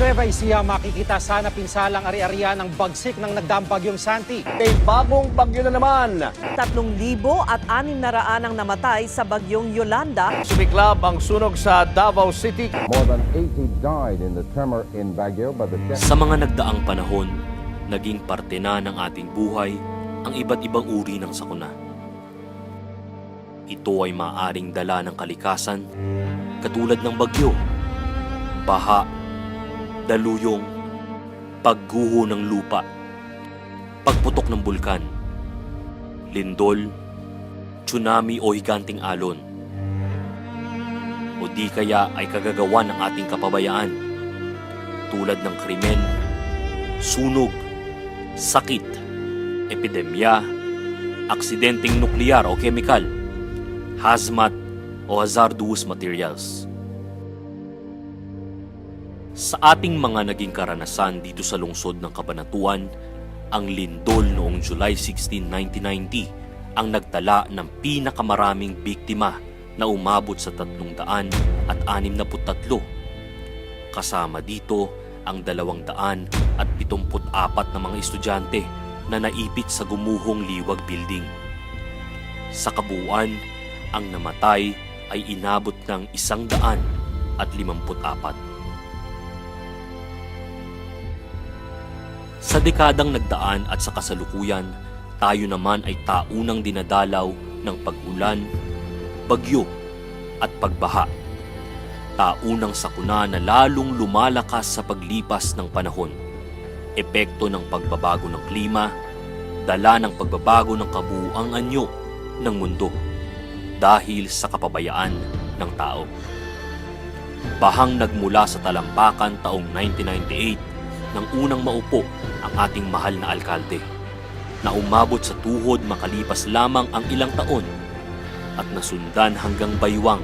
Nueva Ecija makikita sana pinsalang ari-arian ng bagsik ng nagdaang bagyong Santi. May bagong bagyo na naman. 3,600 ang namatay sa bagyong Yolanda. Sumiklab ang sunog sa Davao City. More than 80 died in the tremor in Baguio, but the Sa mga nagdaang panahon, naging parte na ng ating buhay ang iba't ibang uri ng sakuna. Ito ay maaaring dala ng kalikasan, katulad ng bagyo, baha, daluyong, pagguho ng lupa, pagputok ng bulkan, lindol, tsunami o higanting alon, o di kaya ay kagagawan ng ating kapabayaan tulad ng krimen, sunog, sakit, epidemya, aksidenteng nuklear o chemical, hazmat o hazardous materials. Sa ating mga naging karanasan dito sa lungsod ng Cabanatuan, ang lindol noong July 16, 1990 ang nagtala ng pinakamaraming biktima na umabot sa 363. Kasama dito ang 274 na mga estudyante na naipit sa gumuhong liwag building. Sa kabuuan, ang namatay ay inabot ng 154. Sa dekadang nagdaan at sa kasalukuyan, tayo naman ay taunang dinadalaw ng pag-ulan, bagyo at pagbaha. Taunang sakuna na lalong lumalakas sa paglipas ng panahon. Epekto ng pagbabago ng klima, dala ng pagbabago ng kabuuang anyo ng mundo dahil sa kapabayaan ng tao. Bahang nagmula sa talampakan taong 1998 nang unang maupo ang ating mahal na alkalde, na umabot sa tuhod makalipas lamang ang ilang taon at nasundan hanggang baywang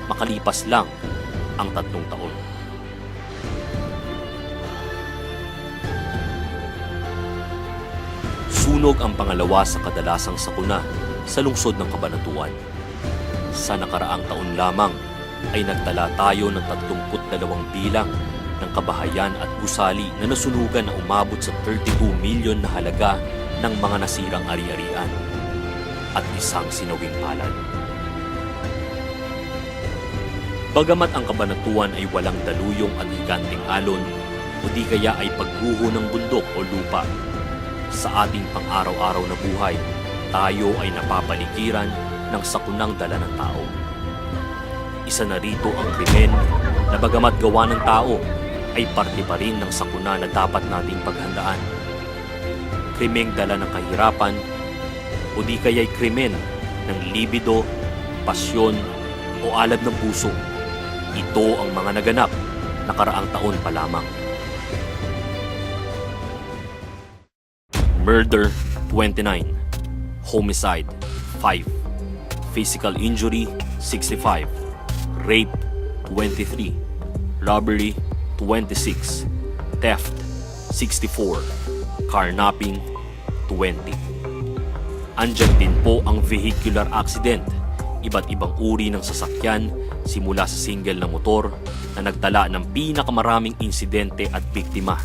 makalipas lang ang 3 taon. Sunog ang pangalawa sa kadalasang sakuna sa lungsod ng Cabanatuan. Sa nakaraang taon lamang ay nagtala tayo ng 32 bilang ng kabahayan at gusali na nasunugan na umabot sa 32 milyon na halaga ng mga nasirang ari-arian at isang sinawing palad. Bagamat ang Cabanatuan ay walang daluyong at higanting alon o di kaya ay pagguho ng bundok o lupa, sa ating pang-araw-araw na buhay, tayo ay napapaligiran ng sakunang dala ng tao. Isa na rito ang krimen na bagamat gawa ng tao, ay parte pa rin ng sakuna na dapat nating paghandaan. Krimeng dala ng kahirapan o di kaya'y krimen ng libido, pasyon o alab ng puso. Ito ang mga naganap nakaraang taon pa lamang. Murder 29, homicide 5, physical injury 65, rape 23, robbery 26, theft 64, carnapping 20. Andyan din po ang vehicular accident, iba't ibang uri ng sasakyan simula sa single na motor na nagtala ng pinakamaraming insidente at biktima,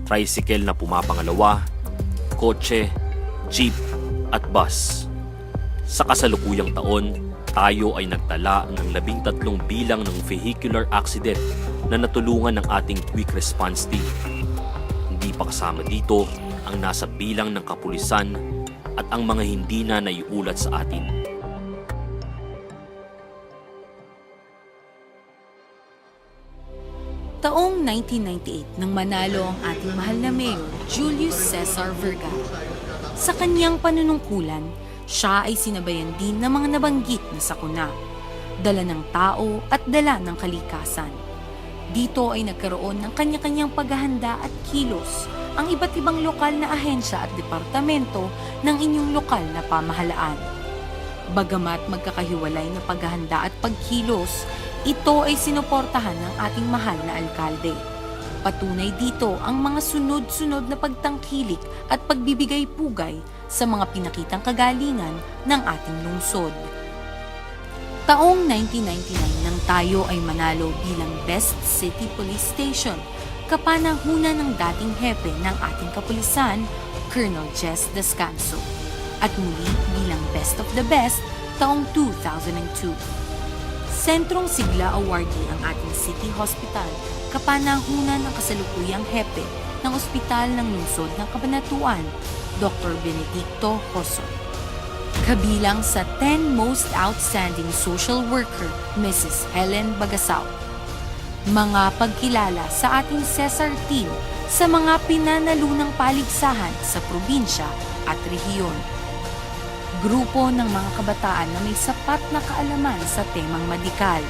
tricycle na pumapangalawa, kotse, jeep at bus. Sa kasalukuyang taon, tayo ay nagtala ng 13 bilang ng vehicular accident na natulungan ng ating quick response team. Hindi pa kasama dito ang nasa bilang ng kapulisan at ang mga hindi na naiulat sa atin. Taong 1998 nang manalo ang ating mahal na mayor, Julius Cesar Vergara. Sa kanyang panunungkulan, siya ay sinabayan din ng mga nabanggit na sakuna, dala ng tao at dala ng kalikasan. Dito ay nagkaroon ng kanya-kanyang paghahanda at kilos ang iba't ibang lokal na ahensya at departamento ng inyong lokal na pamahalaan. Bagamat magkakahiwalay na paghahanda at pagkilos, ito ay sinuportahan ng ating mahal na alkalde. Patunay dito ang mga sunod-sunod na pagtangkilik at pagbibigay pugay sa mga pinakitang kagalingan ng ating lungsod. Taong 1999 nang tayo ay manalo bilang Best City Police Station kapanahunan ng dating hepe ng ating kapulisan, Colonel Jess Descanso, at muli bilang Best of the Best taong 2002. Sentrong sigla awardee ang ating City Hospital, kapanahunan ng kasalukuyang hepe ng Ospital ng Lungsod ng Cabanatuan, Dr. Benedicto Joson. Kabilang sa 10 Most Outstanding Social Worker, Mrs. Helen Bagasao. Mga pagkilala sa ating Cesar team sa mga pinanalunang paligsahan sa probinsya at rehiyon. Grupo ng mga kabataan na may sapat na kaalaman sa temang medikal.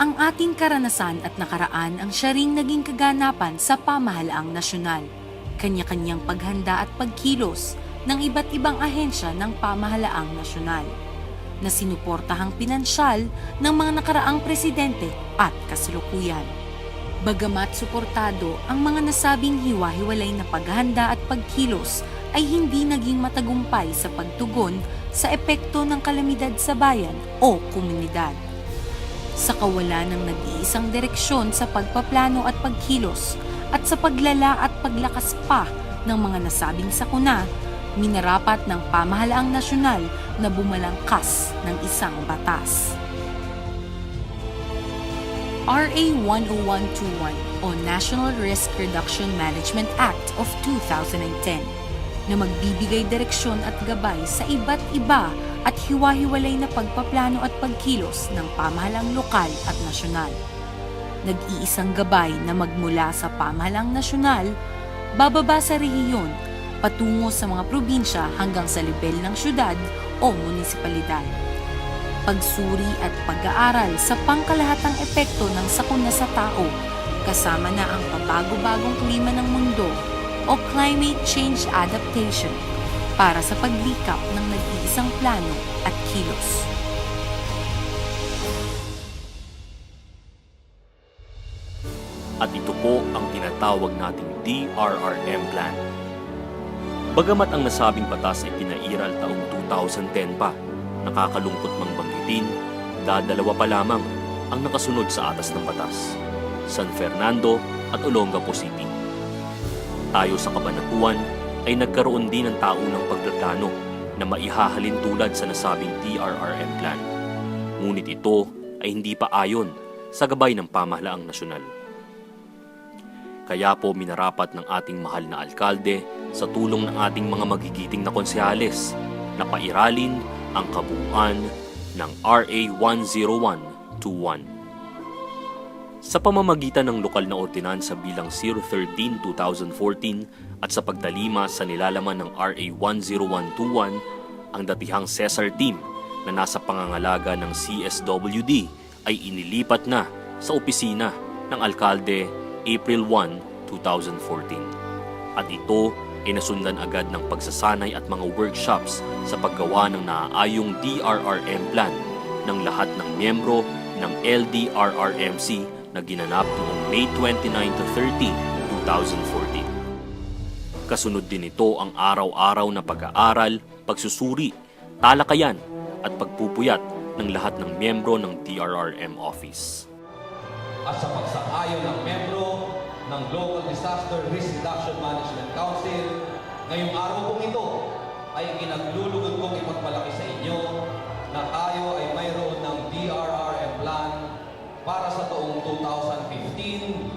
Ang ating karanasan at nakaraan ang siya ring naging kaganapan sa pamahalaang nasyonal. Kanya-kanyang paghanda at pagkilos ng iba't ibang ahensya ng pamahalaang nasyonal na sinuportahang pinansyal ng mga nakaraang presidente at kasalukuyan. Bagamat suportado ang mga nasabing hiwa-hiwalay na paghanda at pagkilos ay hindi naging matagumpay sa pagtugon sa epekto ng kalamidad sa bayan o komunidad. Sa kawalan ng nag-iisang direksyon sa pagpaplano at pagkilos at sa paglala at paglakas pa ng mga nasabing sakuna, minarapat ng pamahalaang nasyonal na bumalangkas ng isang batas. RA 10121 o National Risk Reduction Management Act of 2010 na magbibigay direksyon at gabay sa iba't iba at hiwa-hiwalay na pagpaplano at pagkilos ng pamahalang lokal at nasyonal. Nag-iisang gabay na magmula sa pamahalang nasyonal, bababa sa rehiyon, patungo sa mga probinsya hanggang sa lebel ng syudad o munisipalidad. Pagsuri at pag-aaral sa pangkalahatang epekto ng sakuna sa tao, kasama na ang pabago-bagong klima ng mundo o climate change adaptation para sa paglikap ng nag-iisang plano at kilos. At ito po ang tinatawag nating DRRM Plan. Bagamat ang nasabing batas ay pinairal taong 2010 pa, nakakalungkot mang banggitin, dadalawa pa lamang ang nakasunod sa atas ng batas, San Fernando at Olongapo City. Tayo sa Cabanatuan ay nagkaroon din ng taunang pagplaplano na maihahalin tulad sa nasabing DRRM Plan. Ngunit ito ay hindi pa ayon sa gabay ng pamahalaang nasyonal. Kaya po minarapat ng ating mahal na alkalde sa tulong ng ating mga magigiting na konsehales na pairalin ang kabuuan ng RA 10121. Sa pamamagitan ng lokal na ordinansa bilang 013-2014 at sa pagtalima sa nilalaman ng RA 10121, ang datihang Cesar Team na nasa pangangalaga ng CSWD ay inilipat na sa opisina ng alkalde April 1, 2014. At ito ay nasundan agad ng pagsasanay at mga workshops sa paggawa ng naaayong DRRM plan ng lahat ng miyembro ng LDRRMC na ginanap noong May 29 to 30, 2014. Kasunod din ito ang araw-araw na pag-aaral, pagsusuri, talakayan at pagpupuyat ng lahat ng miyembro ng DRRM office. At sa pagsang-ayon ng membro ng Local Disaster Risk Reduction Management Council, ngayong araw kong ito ay kinaglulugod kong ipagmalaki sa inyo na tayo ay mayroon ng DRRM plan para sa taong 2015,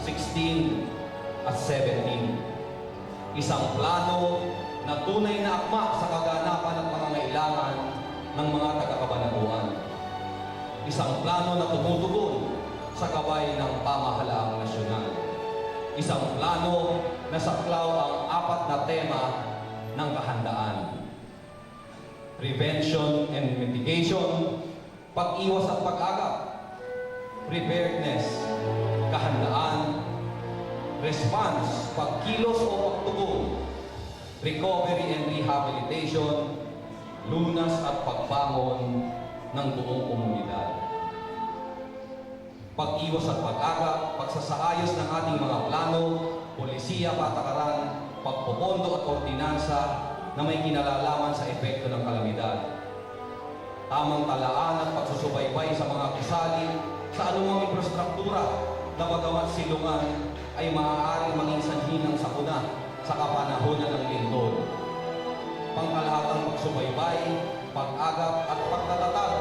16 at 17. Isang plano na tunay na akma sa kaganapan at pangangailangan ng mga taga-Cabanatuan. Isang plano na tumutugon sa gabay ng pamahalaang nasyonal. Isang plano na saklaw ang apat na tema ng kahandaan. Prevention and mitigation, pag-iwas at pag-agap. Preparedness, kahandaan. Response, pagkilos o pagtugon. Recovery and rehabilitation, lunas at pagbangon ng buong komunidad. Pag-iwas at pag-agap, pagsasaayos ng ating mga plano, polisiya, patakaran, pagpopondo at ordinansa na may kinalalaman sa epekto ng kalamidad. Tamang talaan at pagsusubaybay sa mga gusali sa anumang infrastruktura na bagamat silungan ay maaaring maging sanhi ng sakuna sa kapanahonan ng lindol. Pangkalahatang pagsubaybay, pag-agap at pagtatatag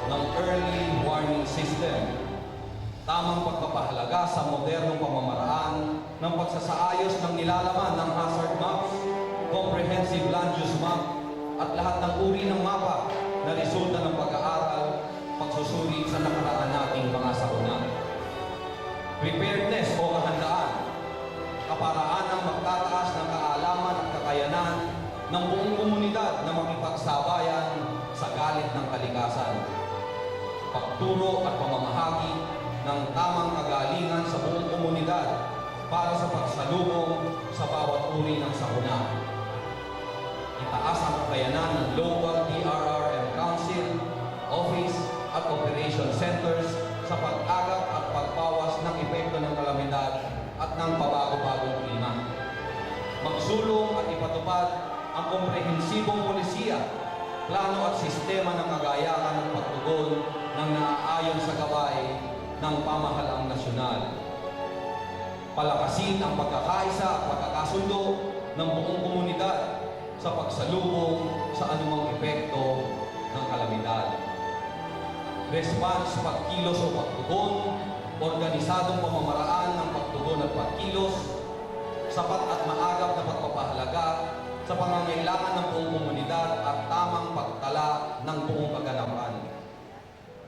ng early warning system. Tamang pagpapahalaga sa modernong pamamaraan ng pagsasaayos ng nilalaman ng hazard maps, comprehensive land use map, at lahat ng uri ng mapa na resulta ng pag-aaral, pagsusuri sa nakaraan nating mga sakuna. Preparedness o kahandaan, kaparaan ng magtataas ng kaalaman at kakayanan ng buong komunidad na makipagsabayan sa galit ng kalikasan. pagturo at pamamahagi ng tamang kagalingan sa buong komunidad para sa pagsalubong sa bawat uri ng sakuna. Itaas ang kakayanan ng local DRRM Council, Office at Operation Centers sa pag-agap at pagbawas ng epekto ng kalamidad at ng pabago-bagong klima. Magsulong at ipatupad ang komprehensibong polisiya, plano at sistema ng kagayahan ng pagtugon ng naaayon sa gabay ng pamahalaang nasyonal. Palakasin ang pagkakaisa at pagkakasundo ng buong komunidad sa pagsalubong sa anumang epekto ng kalamidad. Response, pagkilos o pagtugon, organisadong pamamaraan ng pagtugon at pagkilos, sapat at maagap na pagpapahalaga sa pangangailangan ng buong komunidad at tamang pagtala ng buong kaganapan.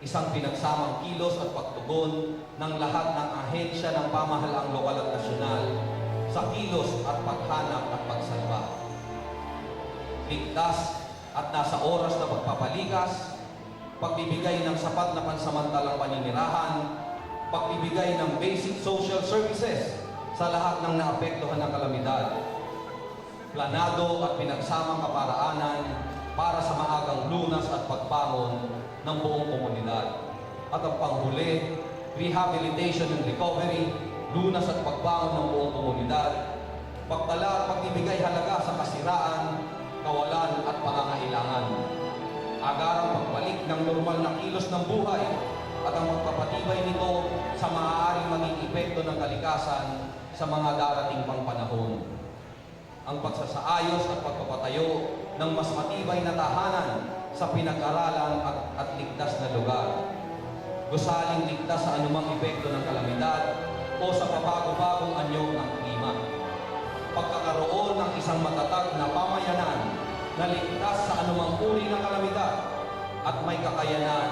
Isang pinagsamang kilos at pagtugon ng lahat ng ahensya ng pamahalaang lokal at nasyonal sa kilos at paghanap at pagsalba. Ligtas at nasa oras na pagpapalikas, pagbibigay ng sapat na pansamantalang paninirahan, pagbibigay ng basic social services sa lahat ng naapektuhan ng kalamidad, planado at pinagsamang kaparaanan para sa maagang lunas at pagbangon ng buong komunidad. At ang panghuli, rehabilitation and recovery, lunas at pagbangon ng buong komunidad, pagtala at pagbibigay halaga sa kasiraan, kawalan at pangangailangan, agarang pagbalik ng normal na kilos ng buhay at ang magpapatibay nito sa maaaring maging epekto ng kalikasan sa mga darating pang panahon. Ang pagsasaayos at pagpapatayo ng mas matibay na tahanan sa pinag-aralan at ligtas na lugar. Gusaling ligtas sa anumang epekto ng kalamidad o sa pabago-bagong anyo ng klima. Pagkakaroon ng isang matatag na pamayanan na ligtas sa anumang uri ng kalamidad at may kakayanan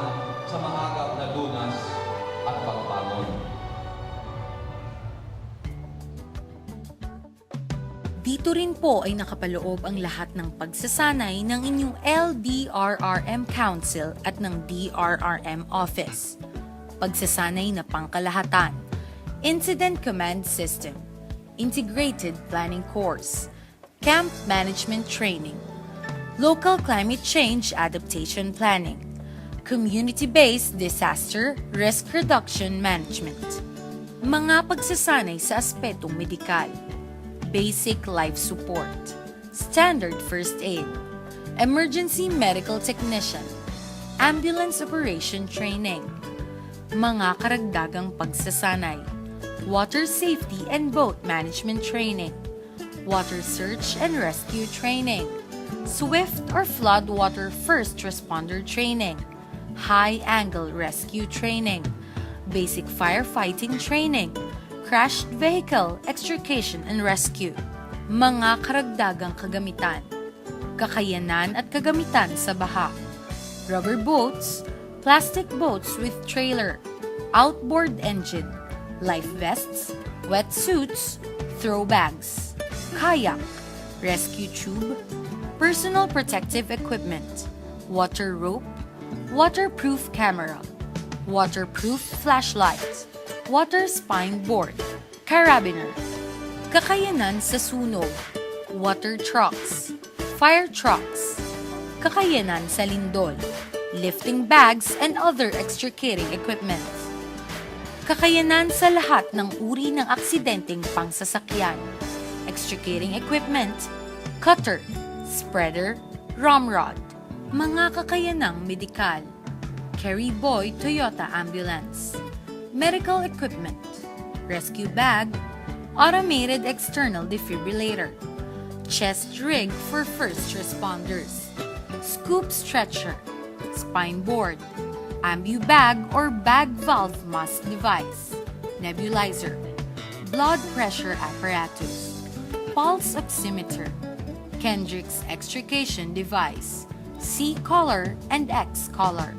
sa maagap na lunas at pagbangon. Dito rin po ay nakapaloob ang lahat ng pagsasanay ng inyong LDRRM Council at ng DRRM Office. Pagsasanay na pangkalahatan, Incident Command System, Integrated Planning Course, Camp Management Training, Local Climate Change Adaptation Planning, Community-Based Disaster Risk Reduction Management, mga pagsasanay sa aspetong medikal, Basic Life Support, Standard First Aid, Emergency Medical Technician, Ambulance Operation Training, mga karagdagang pagsasanay, Water Safety and Boat Management Training, Water Search and Rescue Training, Swift or Floodwater First Responder Training, High Angle Rescue Training, Basic Firefighting Training, Crashed Vehicle Extrication and Rescue, mga karagdagang kagamitan, kakayanan at kagamitan sa baha, rubber boats, plastic boats with trailer, outboard engine, life vests, wetsuits, throw bags, kayak, rescue tube, personal protective equipment, water rope, waterproof camera, waterproof flashlight, water spine board, carabiner, kakayanan sa sunog, water trucks, fire trucks, kakayanan sa lindol, lifting bags and other extricating equipment, kakayanan sa lahat ng uri ng aksidenteng pangsasakyan, extricating equipment, cutter, spreader, ramrod, mga kakayanang medikal, Carry Boy Toyota Ambulance, medical equipment, rescue bag, automated external defibrillator, chest rig for first responders, scoop stretcher, spine board, ambu bag or bag valve mask device, nebulizer, blood pressure apparatus, pulse oximeter, Kendrick's extrication device, C-collar and X-collar,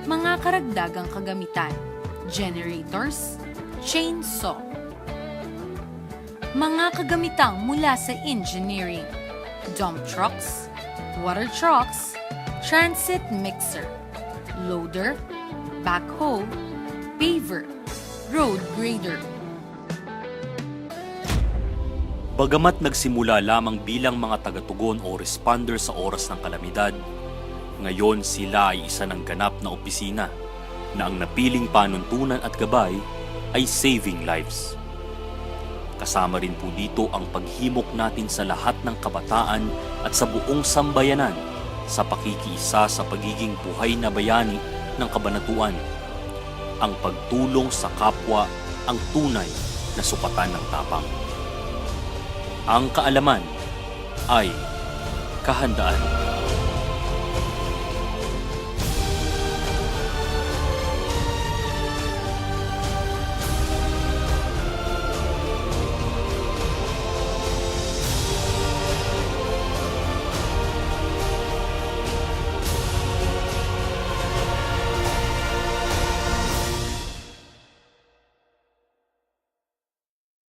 mga karagdagang kagamitan, generators, chainsaw, mga kagamitang mula sa engineering, dump trucks, water trucks, transit mixer, loader, backhoe, paver, road grader. Bagamat nagsimula lamang bilang mga tagatugon o responder sa oras ng kalamidad, ngayon sila ay isa ng ganap na opisina na ang napiling panuntunan at gabay ay saving lives. Kasama rin po dito ang paghimok natin sa lahat ng kabataan at sa buong sambayanan sa pakikiisa sa pagiging buhay na bayani ng kabanatuan. Ang pagtulong sa kapwa ang tunay na sukatan ng tapang. Ang kaalaman ay kahandaan.